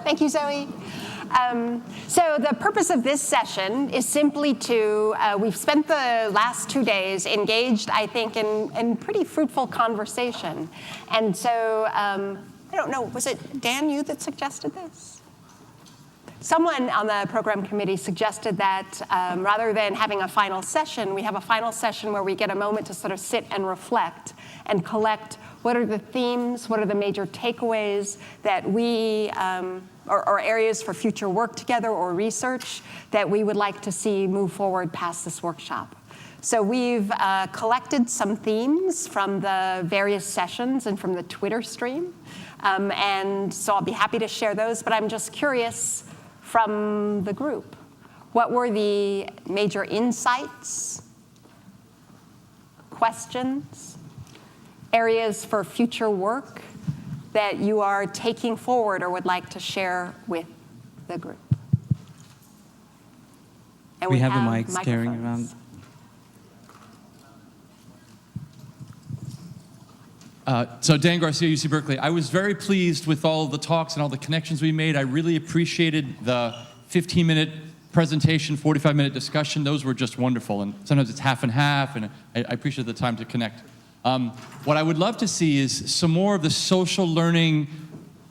Thank you, Zoe. So the purpose of this session is simply to, we've spent the last 2 days engaged, I think, in pretty fruitful conversation. And so, I don't know, was it Dan, you that suggested this? Someone on the program committee suggested that rather than having a final session, we have a final session where we get a moment to sort of sit and reflect and collect what are the themes, what are the major takeaways that we, or areas for future work together or research that we would like to see move forward past this workshop. So we've collected some themes from the various sessions and from the Twitter stream. And so I'll be happy to share those, but I'm just curious from the group. What were the major insights, questions, areas for future work that you are taking forward or would like to share with the group? And we have the mics carrying around. So Dan Garcia, UC Berkeley. I was very pleased with all the talks and all the connections we made. I really appreciated the 15-minute presentation, 45-minute discussion. Those were just wonderful. And sometimes it's half and half, and I appreciate the time to connect. What I would love to see is some more of the social learning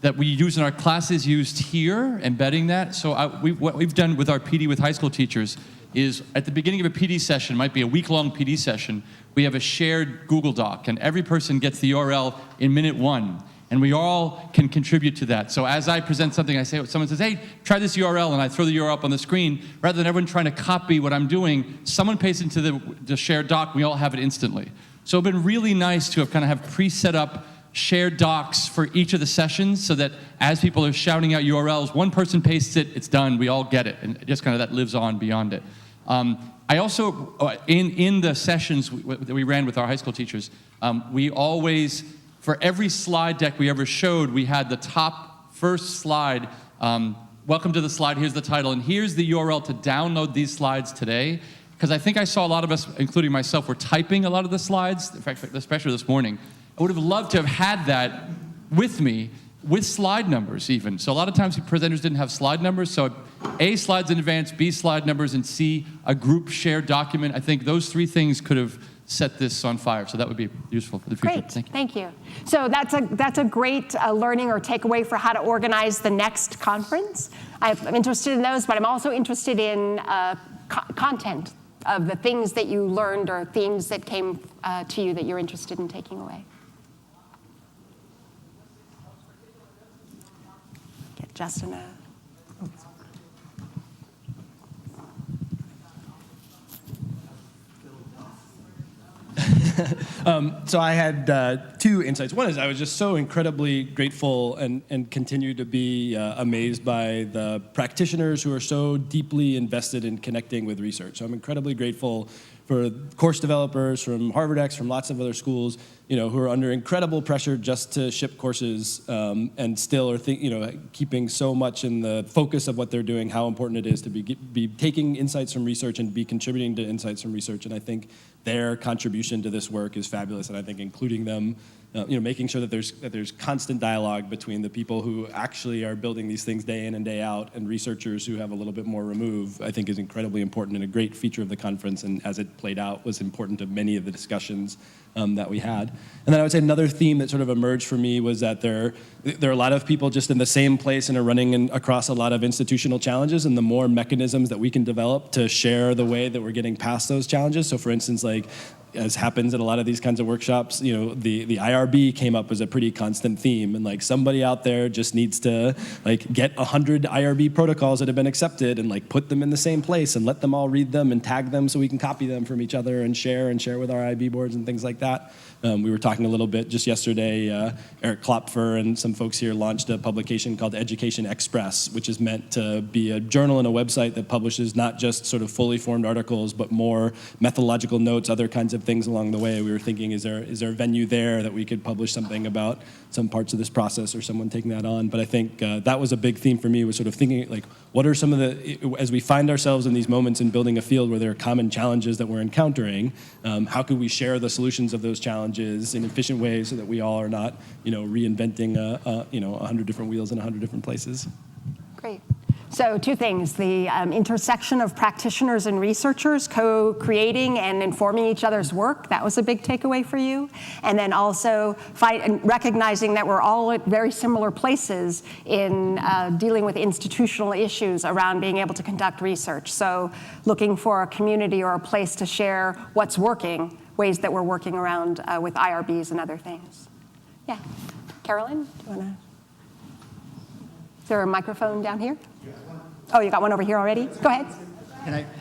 that we use in our classes used here, embedding that. So what we've done with our PD with high school teachers is at the beginning of a PD session, might be a week-long PD session, we have a shared Google Doc, and every person gets the URL in minute 1, and we all can contribute to that. So as I present something, I say, someone says, hey, try this URL, and I throw the URL up on the screen. Rather than everyone trying to copy what I'm doing, someone pastes into the shared doc, we all have it instantly. So it's been really nice to have pre-set up shared docs for each of the sessions so that as people are shouting out URLs, one person pastes it, it's done, we all get it, and just that lives on beyond it. I also, in the sessions that we ran with our high school teachers, we always, for every slide deck we ever showed, we had the top first slide, welcome to the slide, here's the title, and here's the URL to download these slides today. Because I think I saw a lot of us, including myself, were typing a lot of the slides, in fact, especially this morning. I would have loved to have had that with me, with slide numbers even. So a lot of times presenters didn't have slide numbers, so A, slides in advance, B, slide numbers, and C, a group shared document. I think those 3 things could have set this on fire, so that would be useful for the future. Great, thank you. So that's a great learning or takeaway for how to organize the next conference. I'm interested in those, but I'm also interested in content of the things that you learned or themes that came to you that you're interested in taking away. Get Justin a... So I had 2 insights. One is I was just so incredibly grateful and continue to be amazed by the practitioners who are so deeply invested in connecting with research. So I'm incredibly grateful for course developers from Harvard X, from lots of other schools, who are under incredible pressure just to ship courses and still are keeping so much in the focus of what they're doing, how important it is to be taking insights from research and be contributing to insights from research. And I think their contribution to this work is fabulous, and I think including them, making sure that there's constant dialogue between the people who actually are building these things day in and day out and researchers who have a little bit more remove, I think is incredibly important and a great feature of the conference, and as it played out was important to many of the discussions that we had. And then I would say another theme that sort of emerged for me was that there are a lot of people just in the same place and are running across a lot of institutional challenges, and the more mechanisms that we can develop to share the way that we're getting past those challenges. So for instance, as happens in a lot of these kinds of workshops, the IRB came up as a pretty constant theme, and somebody out there just needs to get 100 IRB protocols that have been accepted and put them in the same place and let them all read them and tag them so we can copy them from each other and share with our IB boards and things like that. We were talking a little bit just yesterday, Eric Klopfer and some folks here launched a publication called Education Express, which is meant to be a journal and a website that publishes not just sort of fully formed articles, but more methodological notes, other kinds of things along the way. We were thinking, is there a venue there that we could publish something about some parts of this process or someone taking that on? But I think that was a big theme for me, was sort of thinking, what are some of as we find ourselves in these moments in building a field where there are common challenges that we're encountering, how can we share the solutions of those challenges in efficient ways so that we all are not, reinventing 100 different wheels in 100 different places? Great. So two things, the intersection of practitioners and researchers co-creating and informing each other's work, that was a big takeaway for you. And then also recognizing that we're all at very similar places in dealing with institutional issues around being able to conduct research. So looking for a community or a place to share what's working, ways that we're working around with IRBs and other things. Yeah. Carolyn, do you want to? Is there a microphone down here? Oh, you got one over here already? Go ahead.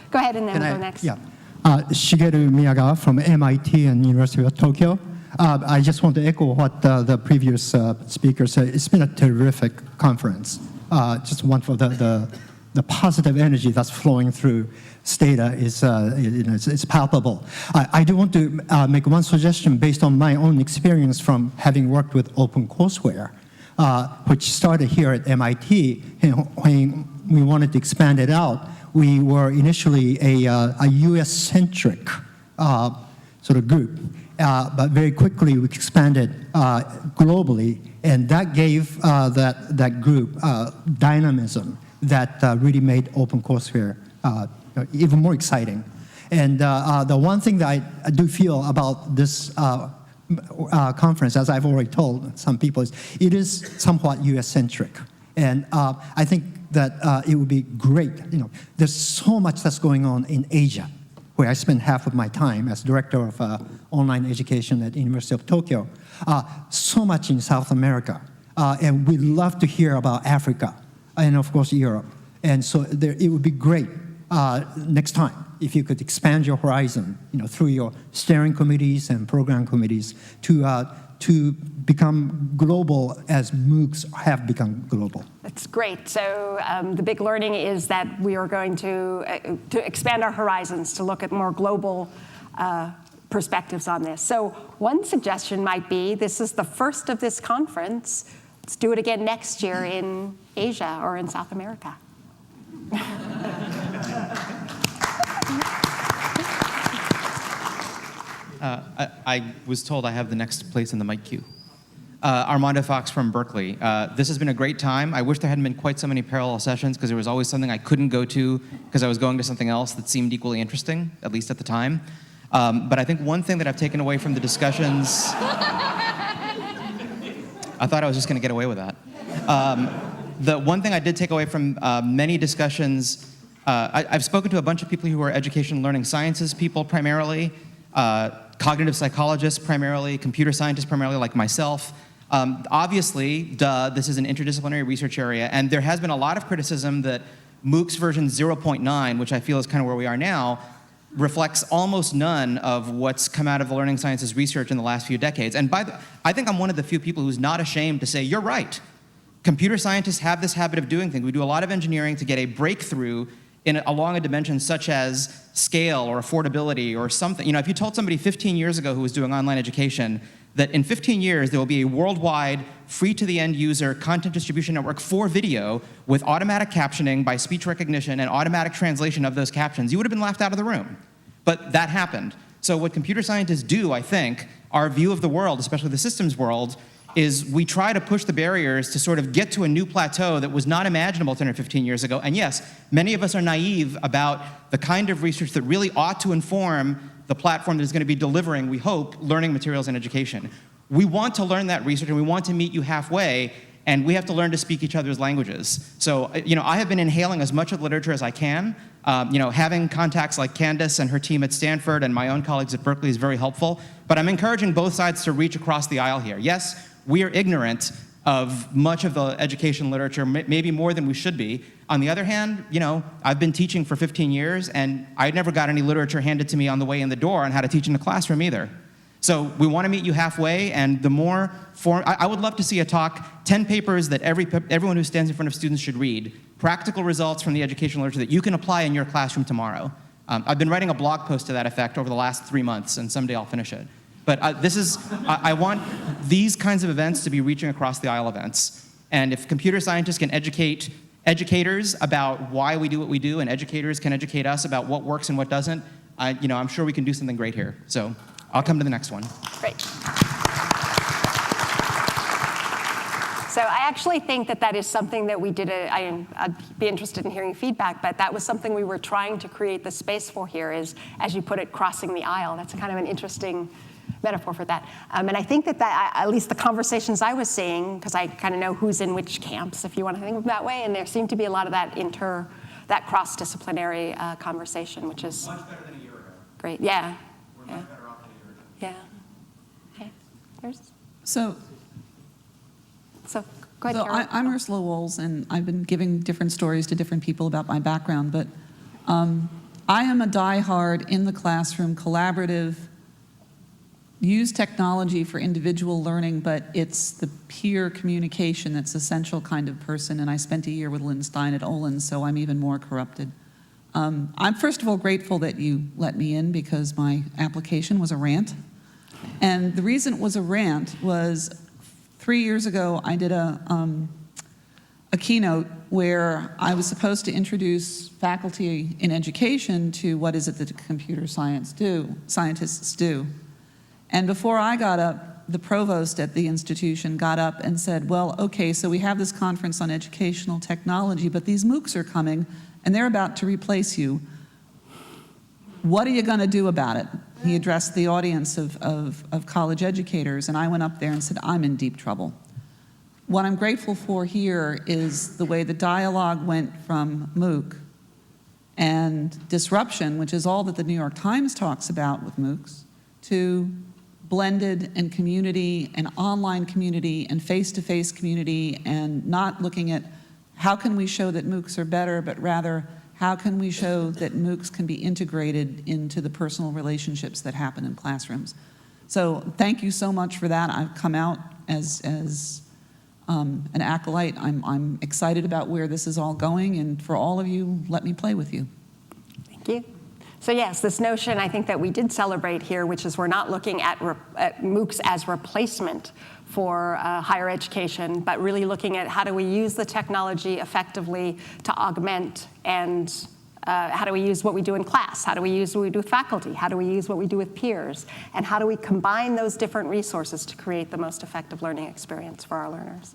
Go ahead, and then we'll go next. Yeah. Shigeru Miyagawa from MIT and University of Tokyo. I just want to echo what the previous speaker said. It's been a terrific conference. Just wonderful. The positive energy that's flowing through Stata is it's palpable. I do want to make one suggestion based on my own experience from having worked with OpenCourseWare, which started here at MIT. When we wanted to expand it out, we were initially a US-centric sort of group, but very quickly we expanded globally, and that gave that group dynamism that really made OpenCourseWare even more exciting. And the one thing that I do feel about this conference, as I've already told some people, is it is somewhat US-centric. And I think that it would be great. There's so much that's going on in Asia, where I spend half of my time as director of online education at University of Tokyo. So much in South America. And we'd love to hear about Africa and, of course, Europe. And so it would be great next time if you could expand your horizon, through your steering committees and program committees to become global as MOOCs have become global. That's great. So the big learning is that we are going to expand our horizons to look at more global perspectives on this. So one suggestion might be, this is the first of this conference. Let's do it again next year in Asia or in South America. I was told I have the next place in the mic queue. Armando Fox from Berkeley. This has been a great time. I wish there hadn't been quite so many parallel sessions, because there was always something I couldn't go to because I was going to something else that seemed equally interesting, at least at the time. But I think one thing that I've taken away from the discussions... I thought I was just going to get away with that. The one thing I did take away from many discussions, I've spoken to a bunch of people who are education and learning sciences people primarily, cognitive psychologists primarily, computer scientists primarily, like myself. Obviously, this is an interdisciplinary research area, and there has been a lot of criticism that MOOCs version 0.9, which I feel is kind of where we are now, reflects almost none of what's come out of the learning sciences research in the last few decades. And I think I'm one of the few people who's not ashamed to say, you're right. Computer scientists have this habit of doing things. We do a lot of engineering to get a breakthrough along a dimension such as scale or affordability or something. If you told somebody 15 years ago who was doing online education that in 15 years there will be a worldwide, free-to-the-end user content distribution network for video with automatic captioning by speech recognition and automatic translation of those captions, you would have been laughed out of the room. But that happened. So what computer scientists do, I think, our view of the world, especially the systems world, is we try to push the barriers to sort of get to a new plateau that was not imaginable 10 or 15 years ago. And yes, many of us are naive about the kind of research that really ought to inform the platform that is going to be delivering, we hope, learning materials in education. We want to learn that research, and we want to meet you halfway, and we have to learn to speak each other's languages. So, I have been inhaling as much of the literature as I can. Having contacts like Candace and her team at Stanford and my own colleagues at Berkeley is very helpful, but I'm encouraging both sides to reach across the aisle here. Yes, we are ignorant of much of the education literature, maybe more than we should be. On the other hand, I've been teaching for 15 years, and I never got any literature handed to me on the way in the door on how to teach in the classroom either. So we want to meet you halfway, and the more I would love to see a talk, 10 papers that everyone who stands in front of students should read, practical results from the educational literature that you can apply in your classroom tomorrow. I've been writing a blog post to that effect over the last 3 months, and someday I'll finish it. But I want these kinds of events to be reaching across the aisle events. And if computer scientists can educate educators about why we do what we do, and educators can educate us about what works and what doesn't, I'm sure we can do something great here. So I'll come to the next one. Great. So I actually think that that is something that we did. I'd be interested in hearing feedback, but that was something we were trying to create the space for here is, as you put it, crossing the aisle. That's kind of an interesting metaphor for that. And I think that at least the conversations I was seeing, because I kind of know who's in which camps, if you want to think of it that way, and there seemed to be a lot of that that cross-disciplinary conversation, which is Much better than a year ago. great. Yeah. We're much better off than a year ago. Yeah. Okay. Yours? So Go ahead, Carol. I'm Ursula Wolz, and I've been giving different stories to different people about my background, but I am a diehard in the classroom, collaborative, use technology for individual learning, but it's the peer communication that's essential kind of person, and I spent a year with Lynn Stein at Olin, so I'm even more corrupted. I'm first of all grateful that you let me in because my application was a rant. And the reason it was a rant was 3 years ago, I did a keynote where I was supposed to introduce faculty in education to what is it that computer scientists do. And before I got up, the provost at the institution got up and said, well, okay, so we have this conference on educational technology, but these MOOCs are coming, and they're about to replace you. What are you going to do about it? He addressed the audience of college educators, and I went up there and said, I'm in deep trouble. What I'm grateful for here is the way the dialogue went from MOOC and disruption, which is all that the New York Times talks about with MOOCs, to blended and community and online community and face-to-face community, and not looking at how can we show that MOOCs are better, but rather how can we show that MOOCs can be integrated into the personal relationships that happen in classrooms. So thank you so much for that. I've come out as an acolyte. I'm excited about where this is all going, and for all of you, let me play with you. Thank you. So yes, this notion I think that we did celebrate here, which is we're not looking at MOOCs as replacement for higher education, but really looking at how do we use the technology effectively to augment, and how do we use what we do in class? How do we use what we do with faculty? How do we use what we do with peers? And how do we combine those different resources to create the most effective learning experience for our learners?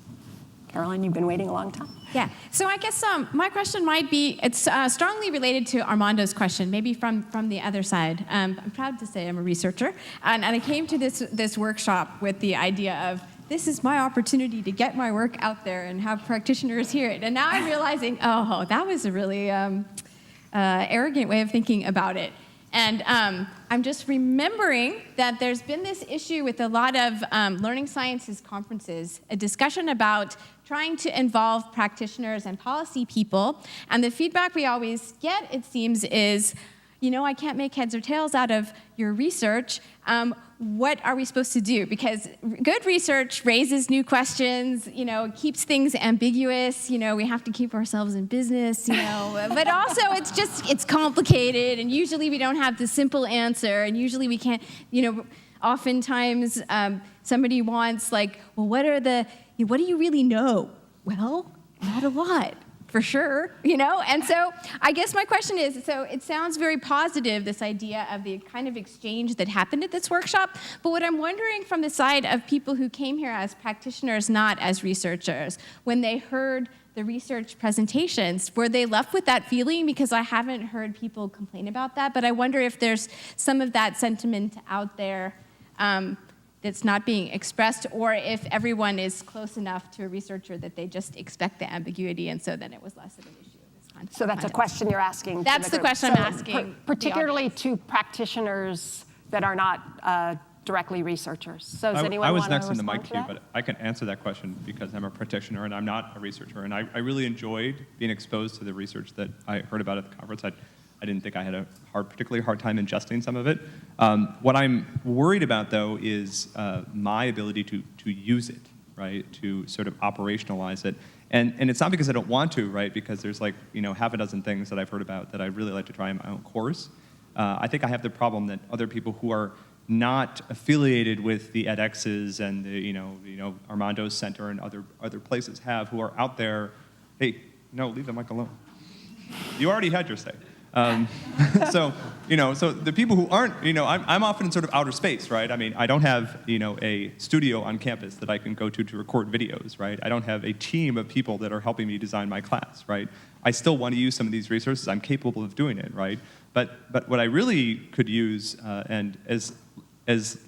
Caroline, you've been waiting a long time. Yeah, so I guess my question might be, it's strongly related to Armando's question, maybe from the other side. I'm proud to say I'm a researcher, and I came to this workshop with the idea of, this is my opportunity to get my work out there and have practitioners hear it. And now I'm realizing, oh, that was a really arrogant way of thinking about it. And I'm just remembering that there's been this issue with a lot of learning sciences conferences, a discussion about trying to involve practitioners and policy people. And the feedback we always get, it seems, is, I can't make heads or tails out of your research. What are we supposed to do? Because good research raises new questions, keeps things ambiguous, we have to keep ourselves in business, but also it's complicated, and usually we don't have the simple answer, and usually we can't, oftentimes somebody wants well, what do you really know? Well, not a lot. For sure, And so I guess my question is, so it sounds very positive, this idea of the kind of exchange that happened at this workshop, but what I'm wondering from the side of people who came here as practitioners, not as researchers, when they heard the research presentations, were they left with that feeling? Because I haven't heard people complain about that, but I wonder if there's some of that sentiment out there that's not being expressed, or if everyone is close enough to a researcher that they just expect the ambiguity, and so then it was less of an issue. So that's a question you're asking. That's the question I'm asking. Particularly to practitioners that are not directly researchers. So does anyone I was want to next in the respond mic to queue, that? but I can answer that question because I'm a practitioner and I'm not a researcher. And I really enjoyed being exposed to the research that I heard about at the conference. I didn't think I had a particularly hard time ingesting some of it. What I'm worried about, though, is my ability to use it, right, to sort of operationalize it. And it's not because I don't want to, right, because there's half a dozen things that I've heard about that I'd really like to try in my own course. I think I have the problem that other people who are not affiliated with the edX's and the Armando's Center and other places have, who are out there. Hey, no, leave the mic alone. You already had your say. So, so the people who aren't, I'm often in sort of outer space, right? I mean, I don't have, a studio on campus that I can go to record videos, right? I don't have a team of people that are helping me design my class, right? I still want to use some of these resources. I'm capable of doing it, right? But what I really could use, and as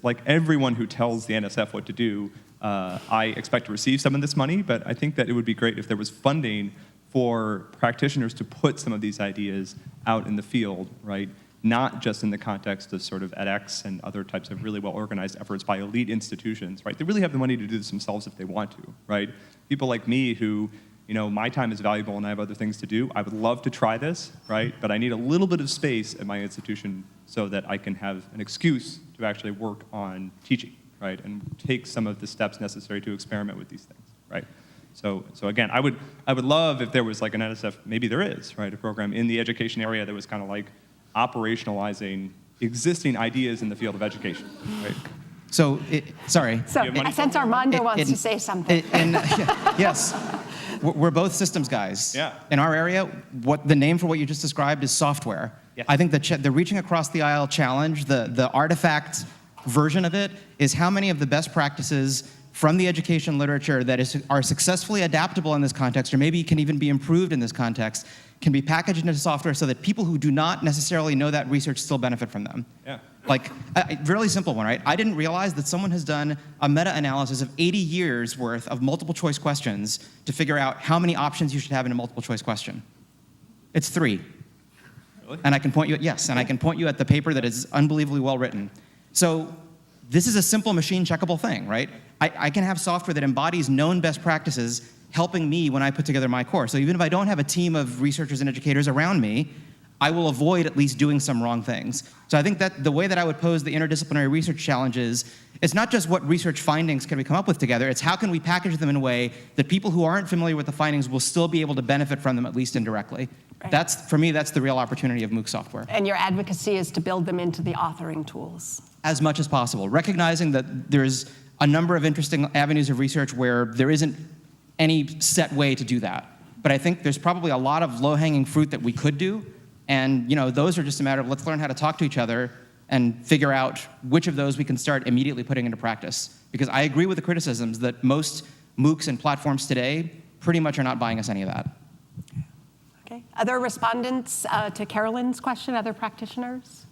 like everyone who tells the NSF what to do, I expect to receive some of this money, but I think that it would be great if there was funding for practitioners to put some of these ideas out in the field, right? Not just in the context of sort of edX and other types of really well-organized efforts by elite institutions, right? They really have the money to do this themselves if they want to, right? People like me who, my time is valuable and I have other things to do. I would love to try this, right? But I need a little bit of space at my institution so that I can have an excuse to actually work on teaching, right? And take some of the steps necessary to experiment with these things, right? So again, I would love if there was like an NSF, maybe there is, right? A program in the education area that was kind of like operationalizing existing ideas in the field of education, right? So, sorry. So I sense Armando wants to say something. Yes. We're both systems guys. Yeah. In our area, the name for what you just described is software. Yes. I think the Reaching Across the Aisle challenge, the artifact version of it, is how many of the best practices from the education literature that are successfully adaptable in this context, or maybe can even be improved in this context, can be packaged into software so that people who do not necessarily know that research still benefit from them. Yeah. Like, a really simple one, right? I didn't realize that someone has done a meta-analysis of 80 years worth of multiple choice questions to figure out how many options you should have in a multiple choice question. It's 3. Really? And I can point you at the paper that is unbelievably well written. So this is a simple machine checkable thing, right? I can have software that embodies known best practices helping me when I put together my course. So even if I don't have a team of researchers and educators around me, I will avoid at least doing some wrong things. So I think that the way that I would pose the interdisciplinary research challenge is, it's not just what research findings can we come up with together, it's how can we package them in a way that people who aren't familiar with the findings will still be able to benefit from them, at least indirectly. Right. For me, that's the real opportunity of MOOC software. And your advocacy is to build them into the authoring tools. As much as possible, recognizing that there's a number of interesting avenues of research where there isn't any set way to do that. But I think there's probably a lot of low-hanging fruit that we could do, and those are just a matter of let's learn how to talk to each other and figure out which of those we can start immediately putting into practice. Because I agree with the criticisms that most MOOCs and platforms today pretty much are not buying us any of that. Okay. Other respondents to Carolyn's question, other practitioners?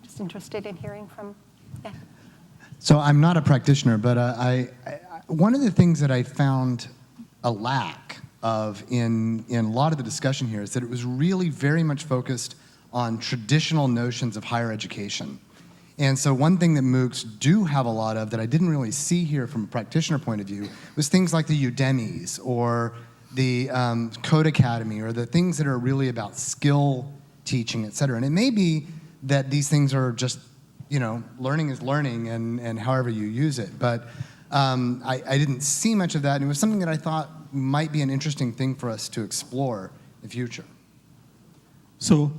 Just interested in hearing from, yeah. So I'm not a practitioner, but one of the things that I found a lack of in a lot of the discussion here is that it was really very much focused on traditional notions of higher education. And so one thing that MOOCs do have a lot of that I didn't really see here from a practitioner point of view was things like the Udemys or the Code Academy, or the things that are really about skill teaching, et cetera. And it may be that these things are just, learning is learning and however you use it. But I didn't see much of that, and it was something that I thought might be an interesting thing for us to explore in the future. So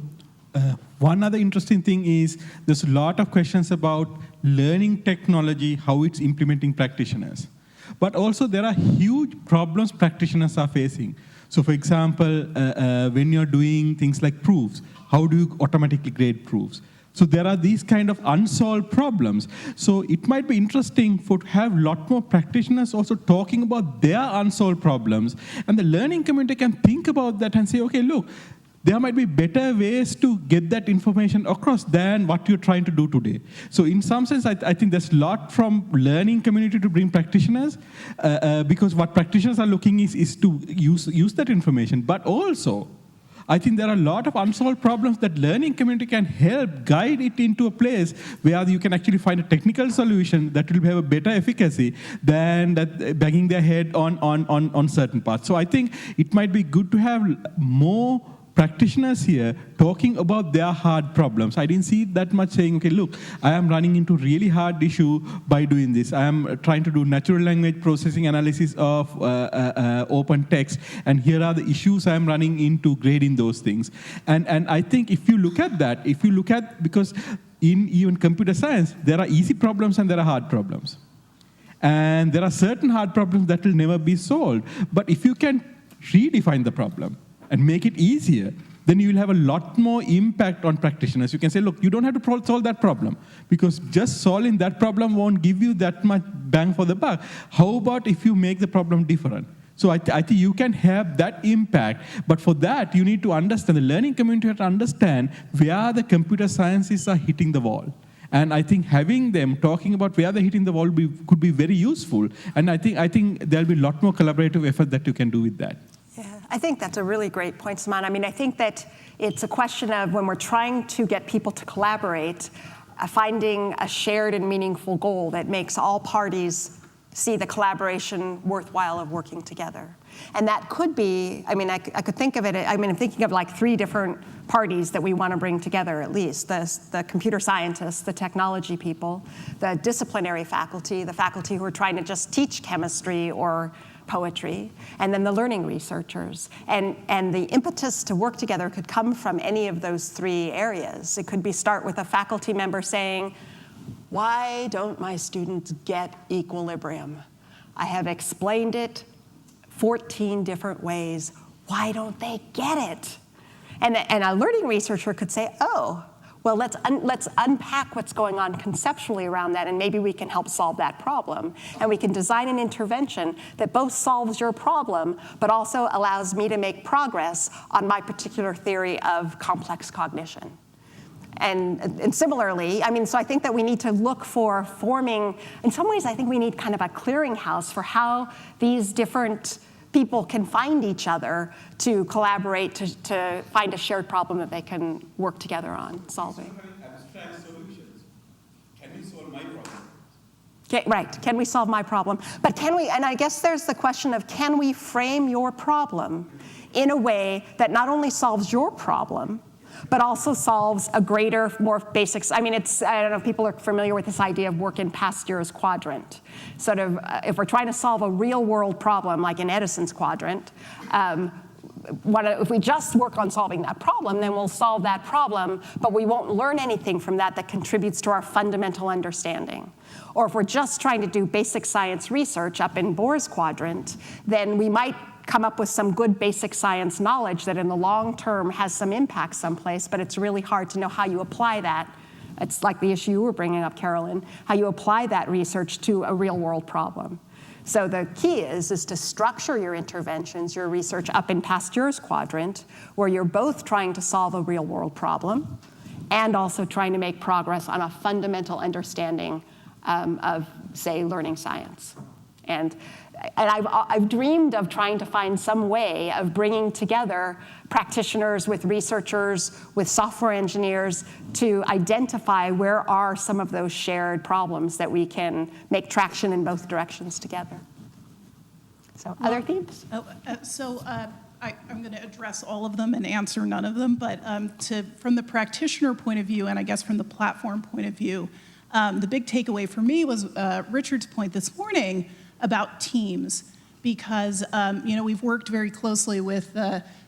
one other interesting thing is there's a lot of questions about learning technology, how it's implementing practitioners. But also there are huge problems practitioners are facing. So for example, when you're doing things like proofs, how do you automatically grade proofs? So there are these kind of unsolved problems. So it might be interesting to have a lot more practitioners also talking about their unsolved problems. And the learning community can think about that and say, okay, look, there might be better ways to get that information across than what you're trying to do today. So in some sense, I think there's a lot from learning community to bring practitioners, because what practitioners are looking is to use that information. But also, I think there are a lot of unsolved problems that learning community can help guide it into a place where you can actually find a technical solution that will have a better efficacy than that banging their head on certain parts. So I think it might be good to have more practitioners here talking about their hard problems. I didn't see that much saying, okay, look, I am running into really hard issue by doing this. I am trying to do natural language processing analysis of open text, and here are the issues I am running into grading those things. And I think if you look at that, because in even computer science, there are easy problems and there are hard problems. And there are certain hard problems that will never be solved. But if you can redefine the problem and make it easier, then you will have a lot more impact on practitioners. You can say, look, you don't have to solve that problem, because just solving that problem won't give you that much bang for the buck. How about if you make the problem different? So I think you can have that impact, but for that, you need to understand, the learning community has to understand where the computer sciences are hitting the wall. And I think having them talking about where they're hitting the wall could be very useful. And I think there'll be a lot more collaborative effort that you can do with that. Yeah, I think that's a really great point, Saman. I mean, I think that it's a question of when we're trying to get people to collaborate, finding a shared and meaningful goal that makes all parties see the collaboration worthwhile of working together. And that could be, I mean, I could think of it, I mean, I'm thinking of like 3 different parties that we want to bring together at least. The computer scientists, the technology people, the disciplinary faculty, the faculty who are trying to just teach chemistry or poetry, and then the learning researchers. And the impetus to work together could come from any of those 3 areas. It could be start with a faculty member saying, why don't my students get equilibrium? I have explained it 14 different ways. Why don't they get it? And a learning researcher could say, oh, well, let's unpack what's going on conceptually around that, and maybe we can help solve that problem. And we can design an intervention that both solves your problem, but also allows me to make progress on my particular theory of complex cognition. And similarly, I mean, so I think that we need to look for forming, in some ways I think we need kind of a clearinghouse for how these different people can find each other to collaborate, to find a shared problem that they can work together on solving. Abstract solutions. Can we solve my problem? Right, can we solve my problem? But can we, and I guess there's the question of, can we frame your problem in a way that not only solves your problem, but also solves a greater, more basic, I mean, I don't know if people are familiar with this idea of work in Pasteur's quadrant. Sort of, if we're trying to solve a real world problem, like in Edison's quadrant, if we just work on solving that problem, then we'll solve that problem, but we won't learn anything from that that contributes to our fundamental understanding. Or if we're just trying to do basic science research up in Bohr's quadrant, then we might come up with some good basic science knowledge that in the long term has some impact someplace, but it's really hard to know how you apply that. It's like the issue you were bringing up, Carolyn, how you apply that research to a real world problem. So the key is to structure your interventions, your research up in Pasteur's quadrant, where you're both trying to solve a real world problem and also trying to make progress on a fundamental understanding of, say, learning science. And I've dreamed of trying to find some way of bringing together practitioners with researchers, with software engineers, to identify where are some of those shared problems that we can make traction in both directions together. So other themes? I'm going to address all of them and answer none of them, but from the practitioner point of view, and I guess from the platform point of view, the big takeaway for me was Richard's point this morning about teams, because we've worked very closely with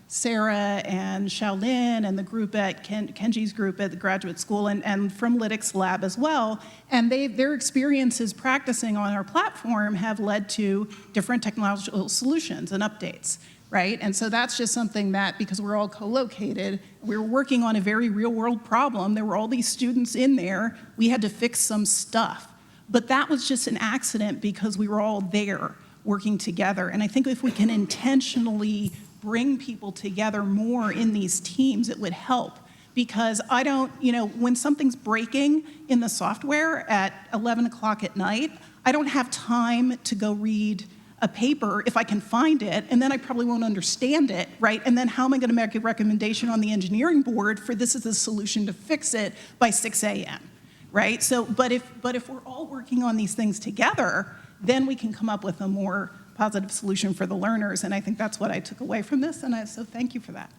Sarah and Shaolin and the group at Kenji's group at the graduate school and from Lytics Lab as well, and their experiences practicing on our platform have led to different technological solutions and updates, right? And so that's just something that, because we're all co-located, we were working on a very real-world problem, there were all these students in there, we had to fix some stuff. But that was just an accident because we were all there working together. And I think if we can intentionally bring people together more in these teams, it would help. Because when something's breaking in the software at 11 o'clock at night, I don't have time to go read a paper if I can find it, and then I probably won't understand it, right? And then how am I going to make a recommendation on the engineering board for this is the solution to fix it by 6 a.m.? Right? So, but if we're all working on these things together, then we can come up with a more positive solution for the learners. And I think that's what I took away from this. And so thank you for that.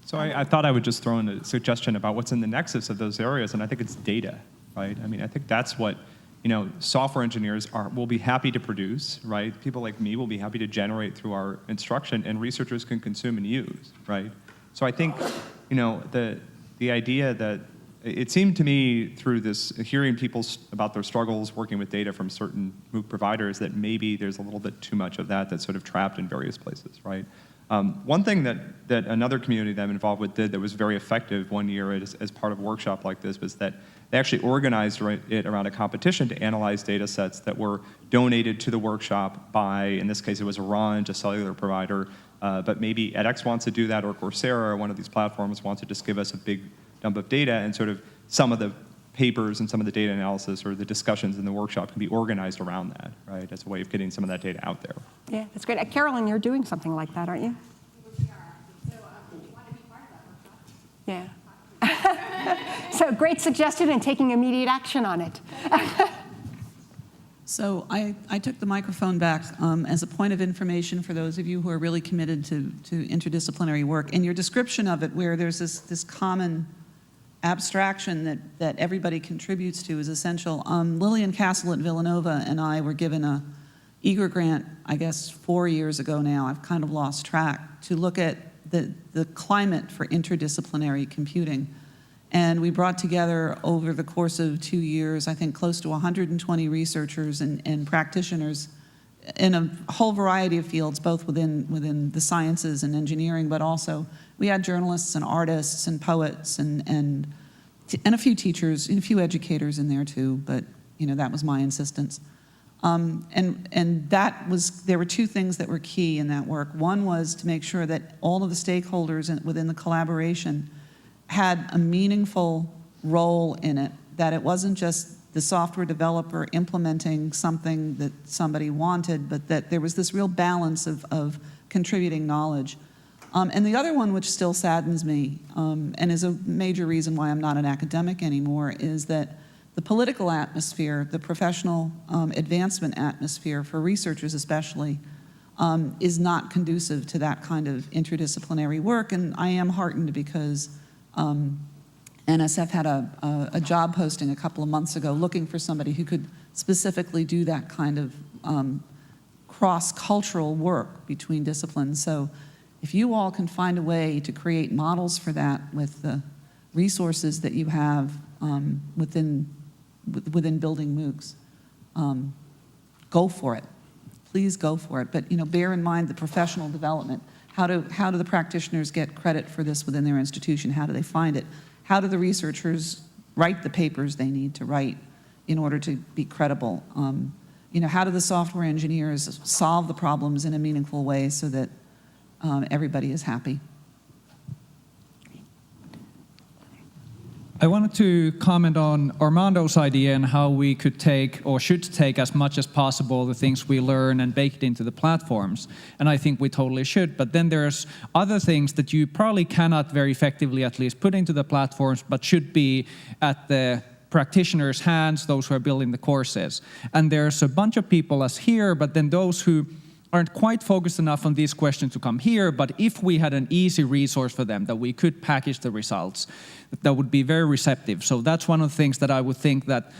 So I thought I would just throw in a suggestion about what's in the nexus of those areas, and I think it's data, right? I mean, I think that's what software engineers will be happy to produce, right? People like me will be happy to generate through our instruction, and researchers can consume and use, right? So I think, the idea that it seemed to me through this, hearing people about their struggles working with data from certain MOOC providers, that maybe there's a little bit too much of that that's sort of trapped in various places, right? One thing that another community that I'm involved with did that was very effective one year as part of a workshop like this was that they actually organized it around a competition to analyze data sets that were donated to the workshop by, in this case, it was Orange, a cellular provider, but maybe edX wants to do that, or Coursera, or one of these platforms wants to just give us a big dump of data, and sort of some of the papers and some of the data analysis or the discussions in the workshop can be organized around that, right, as a way of getting some of that data out there. Yeah, that's great. Carolyn, you're doing something like that, aren't you? Yeah. So great suggestion and taking immediate action on it. So I took the microphone back as a point of information for those of you who are really committed to interdisciplinary work. And your description of it, where there's this common abstraction that everybody contributes to, is essential. Lillian Castle at Villanova and I were given a eager grant, I guess 4 years ago now, I've kind of lost track, to look at the climate for interdisciplinary computing. And we brought together over the course of 2 years, I think close to 120 researchers and practitioners in a whole variety of fields, both within the sciences and engineering, but also we had journalists and artists and poets and a few teachers and a few educators in there too, but that was my insistence. And there were two things that were key in that work. One was to make sure that all of the stakeholders within the collaboration had a meaningful role in it, that it wasn't just the software developer implementing something that somebody wanted, but that there was this real balance of contributing knowledge. And the other one, which still saddens me, and is a major reason why I'm not an academic anymore, is that the political atmosphere, the professional advancement atmosphere for researchers especially, is not conducive to that kind of interdisciplinary work. And I am heartened because NSF had a job posting a couple of months ago looking for somebody who could specifically do that kind of cross-cultural work between disciplines. So if you all can find a way to create models for that with the resources that you have within building MOOCs, go for it. Please go for it. But bear in mind the professional development. How do the practitioners get credit for this within their institution? How do they find it? How do the researchers write the papers they need to write in order to be credible? How do the software engineers solve the problems in a meaningful way so that everybody is happy? I wanted to comment on Armando's idea and how we could take, or should take, as much as possible the things we learn and bake it into the platforms. And I think we totally should. But then there's other things that you probably cannot very effectively, at least, put into the platforms, but should be at the practitioners' hands, those who are building the courses. And there's a bunch of people as here, but then those who aren't quite focused enough on these questions to come here, but if we had an easy resource for them that we could package the results, that would be very receptive. So that's one of the things that I would think that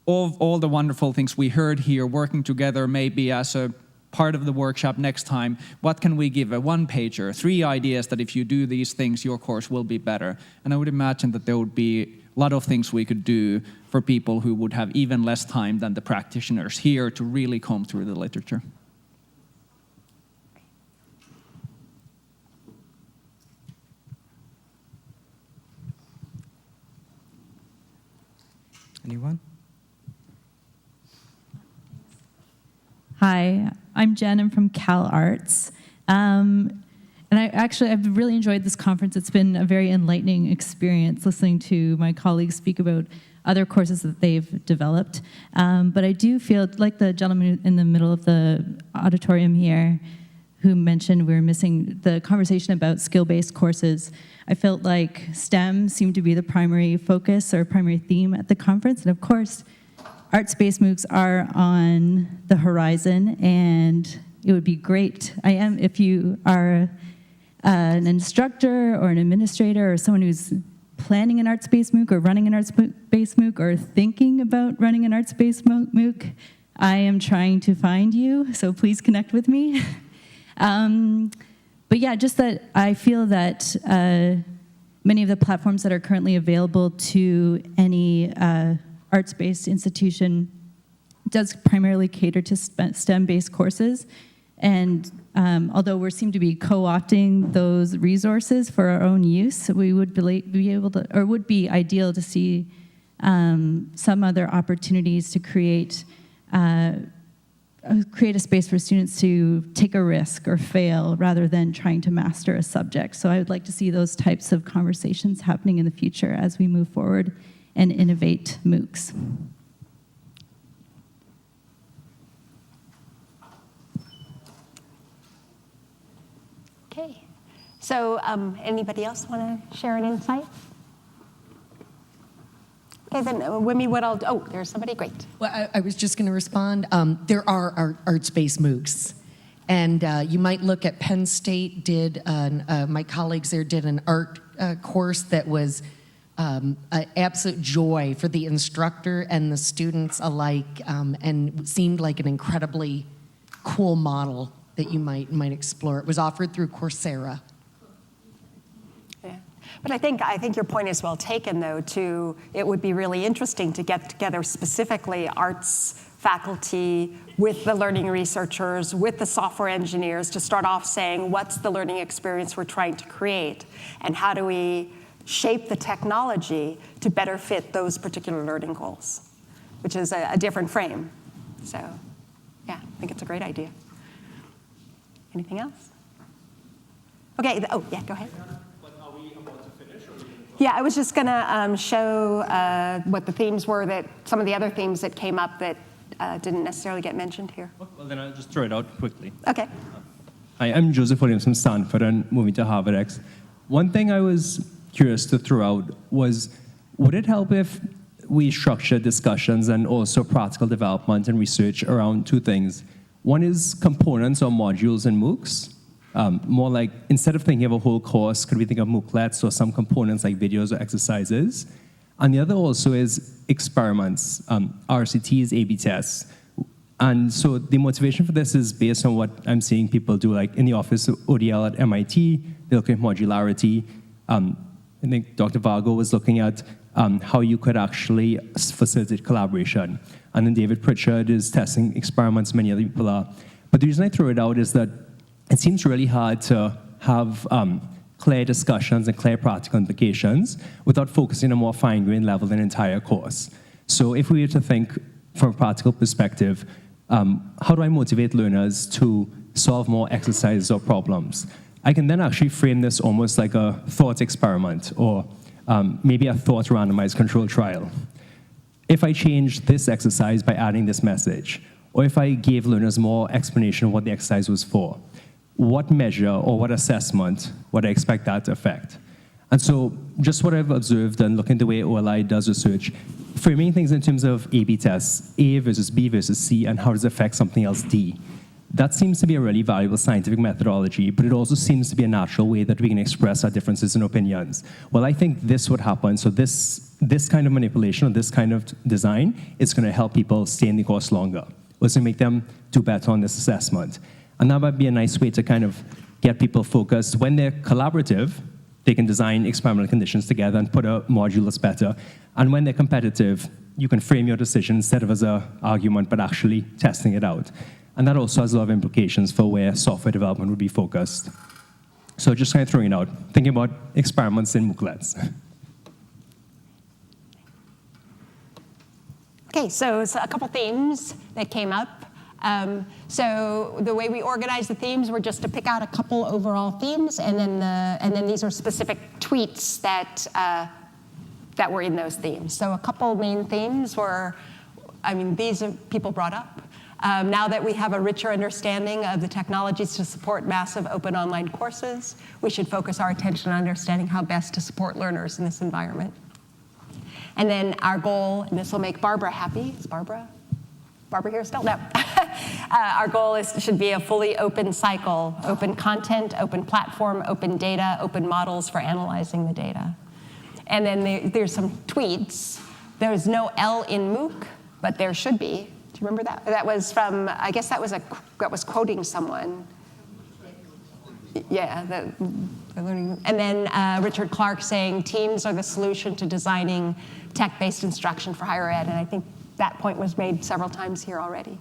all the wonderful things we heard here working together, maybe as a part of the workshop next time, what can we give? A one-pager, 3 ideas that if you do these things, your course will be better. And I would imagine that there would be a lot of things we could do for people who would have even less time than the practitioners here to really comb through the literature. Anyone? Hi, I'm Jen. I'm from Cal Arts. And I've really enjoyed this conference. It's been a very enlightening experience listening to my colleagues speak about other courses that they've developed. But I do feel like the gentleman in the middle of the auditorium here who mentioned we were missing the conversation about skill-based courses. I felt like STEM seemed to be the primary focus or primary theme at the conference. And of course, arts-based MOOCs are on the horizon, and it would be great. If you are an instructor or an administrator or someone who's planning an arts-based MOOC or running an arts-based MOOC or thinking about running an arts-based MOOC, I am trying to find you, so please connect with me. But yeah, just that I feel that many of the platforms that are currently available to any arts-based institution does primarily cater to STEM-based courses. And although we seem to be co-opting those resources for our own use, we would be able to, or would be ideal to see some other opportunities to create a space for students to take a risk or fail rather than trying to master a subject. So I would like to see those types of conversations happening in the future as we move forward and innovate MOOCs. Okay. So anybody else want to share an insight? Okay, then, Wimmy, there's somebody, great. Well, I was just going to respond. There are arts-based MOOCs. And you might look at Penn State my colleagues there did an art course that was an absolute joy for the instructor and the students alike, and seemed like an incredibly cool model that you might explore. It was offered through Coursera. Yeah. But I think your point is well taken, though, it would be really interesting to get together specifically arts faculty with the learning researchers, with the software engineers, to start off saying, what's the learning experience we're trying to create? And how do we shape the technology to better fit those particular learning goals, which is a different frame. So, yeah, I think it's a great idea. Anything else? Okay, yeah, go ahead. Yeah, I was just going to show what the themes were, some of the other themes that came up that didn't necessarily get mentioned here. Well, then I'll just throw it out quickly. Okay. Hi, I'm Joseph Williams from Stanford and moving to Harvard X. One thing I was curious to throw out was, would it help if we structure discussions and also practical development and research around two things? One is components or modules in MOOCs. More like, instead of thinking of a whole course, could we think of MOOClets or some components like videos or exercises? And the other also is experiments, RCTs, A/B tests. And so the motivation for this is based on what I'm seeing people do, like in the Office of ODL at MIT, they're looking at modularity. I think Dr. Vargo was looking at how you could actually facilitate collaboration. And then David Pritchard is testing experiments, many other people are. But the reason I throw it out is that it seems really hard to have clear discussions and clear practical implications without focusing on a more fine-grained level than an entire course. So if we were to think from a practical perspective, how do I motivate learners to solve more exercises or problems? I can then actually frame this almost like a thought experiment or maybe a thought randomized control trial. If I change this exercise by adding this message, or if I gave learners more explanation of what the exercise was for, what measure or what assessment would I expect that to affect? And so just what I've observed and looking at the way OLI does research, framing things in terms of A/B tests, A versus B versus C, and how does it affect something else, D. That seems to be a really valuable scientific methodology, but it also seems to be a natural way that we can express our differences in opinions. Well, I think this would happen, so this kind of manipulation or this kind of design is going to help people stay in the course longer. It's going to make them do better on this assessment. And that might be a nice way to kind of get people focused. When they're collaborative, they can design experimental conditions together and put a module that's better. And when they're competitive, you can frame your decision instead of as an argument, but actually testing it out. And that also has a lot of implications for where software development would be focused. So just kind of throwing it out, thinking about experiments in MOOClets. Okay, so a couple themes that came up. So the way we organize the themes were just to pick out a couple overall themes, and then these are specific tweets that were in those themes. So a couple main themes were, these are people brought up. Now that we have a richer understanding of the technologies to support massive open online courses, we should focus our attention on understanding how best to support learners in this environment. And then our goal, and this will make Barbara happy. Is Barbara here still? No. Our goal should be a fully open cycle, open content, open platform, open data, open models for analyzing the data. And then there's some tweets. There's no L in MOOC, but there should be. Do you remember that? That was from, I guess that was quoting someone. Yeah, the learning. And then Richard Clark saying teams are the solution to designing tech-based instruction for higher ed. And I think that point was made several times here already.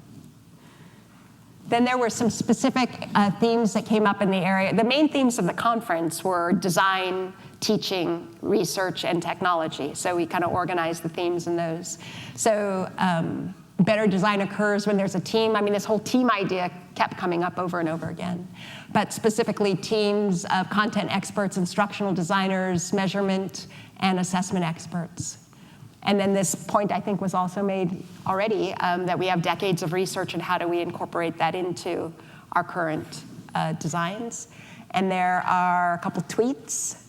Then there were some specific themes that came up in the area. The main themes of the conference were design, teaching, research, and technology. So we kind of organized the themes in those. So better design occurs when there's a team. I mean, this whole team idea kept coming up over and over again. But specifically teams of content experts, instructional designers, measurement, and assessment experts. And then this point, I think, was also made already, that we have decades of research, and how do we incorporate that into our current designs. And there are a couple tweets.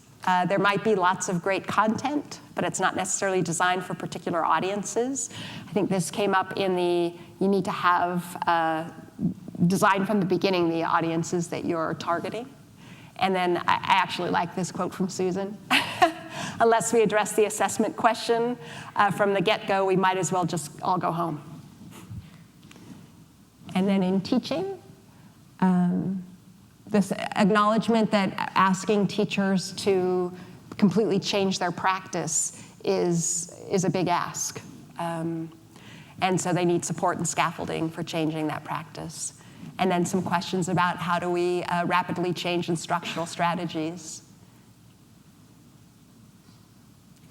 There might be lots of great content, but it's not necessarily designed for particular audiences. I think this came up in you need to have design from the beginning the audiences that you're targeting. And then I actually like this quote from Susan. Unless we address the assessment question from the get-go, we might as well just all go home. And then in teaching, this acknowledgement that asking teachers to completely change their practice is a big ask. And so they need support and scaffolding for changing that practice. And then some questions about how do we rapidly change instructional strategies.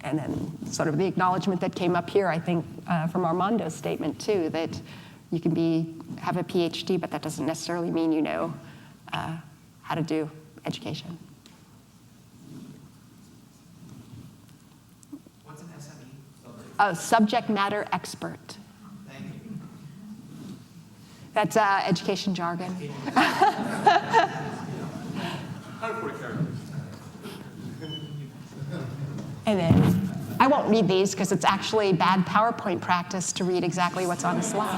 And then sort of the acknowledgement that came up here, I think, from Armando's statement too, that you can have a PhD, but that doesn't necessarily mean you know how to do education. What's an SME? A subject matter expert. Thank you. That's education jargon. 140 characters. And then, I won't read these because it's actually bad PowerPoint practice to read exactly what's on a slide.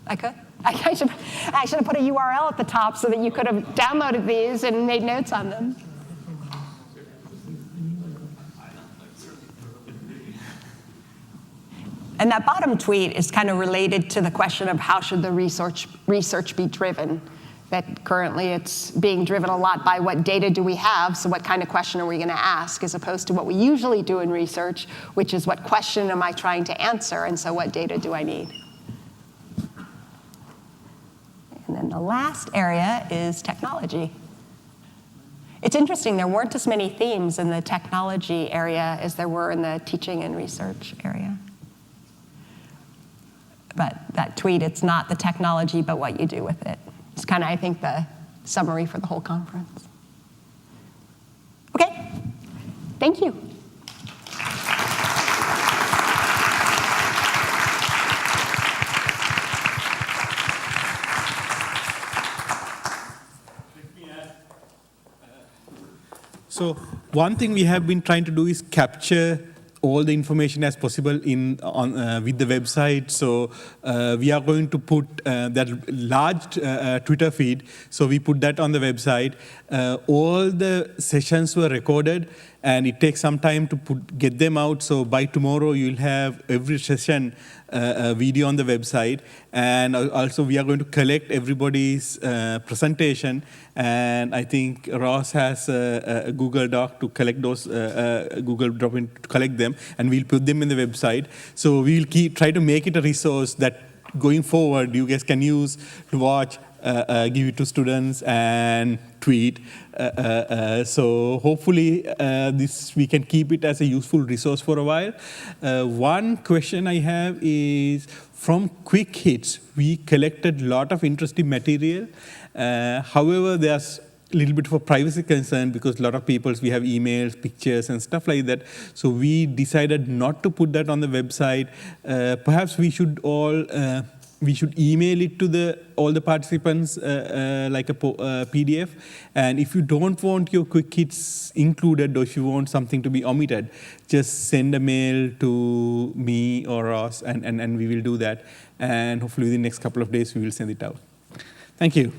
I could? I should have put a URL at the top so that you could have downloaded these and made notes on them. And that bottom tweet is kind of related to the question of how should the research be driven. That currently it's being driven a lot by what data do we have, so what kind of question are we going to ask, as opposed to what we usually do in research, which is what question am I trying to answer, and so what data do I need? And then the last area is technology. It's interesting, there weren't as many themes in the technology area as there were in the teaching and research area. But that tweet, it's not the technology, but what you do with it. It's kind of, I think, the summary for the whole conference. Okay, thank you. So one thing we have been trying to do is capture all the information as possible with the website. So we are going to put that large Twitter feed. So we put that on the website. All the sessions were recorded, and it takes some time to get them out. So by tomorrow, you'll have every session video on the website. And also, we are going to collect everybody's presentation. And I think Ross has a Google Doc to collect those, Google Drop-in to collect them, and we'll put them in the website. So we'll try to make it a resource that going forward, you guys can use to watch, give it to students, and tweet. So hopefully we can keep it as a useful resource for a while. One question I have is, from Quick Hits, we collected a lot of interesting material. However, there's a little bit of a privacy concern because a lot of people, we have emails, pictures, and stuff like that. So we decided not to put that on the website. Perhaps we should email it to all the participants like a PDF. And if you don't want your quick hits included, or if you want something to be omitted, just send a mail to me or Ross, and we will do that. And hopefully within the next couple of days, we will send it out. Thank you.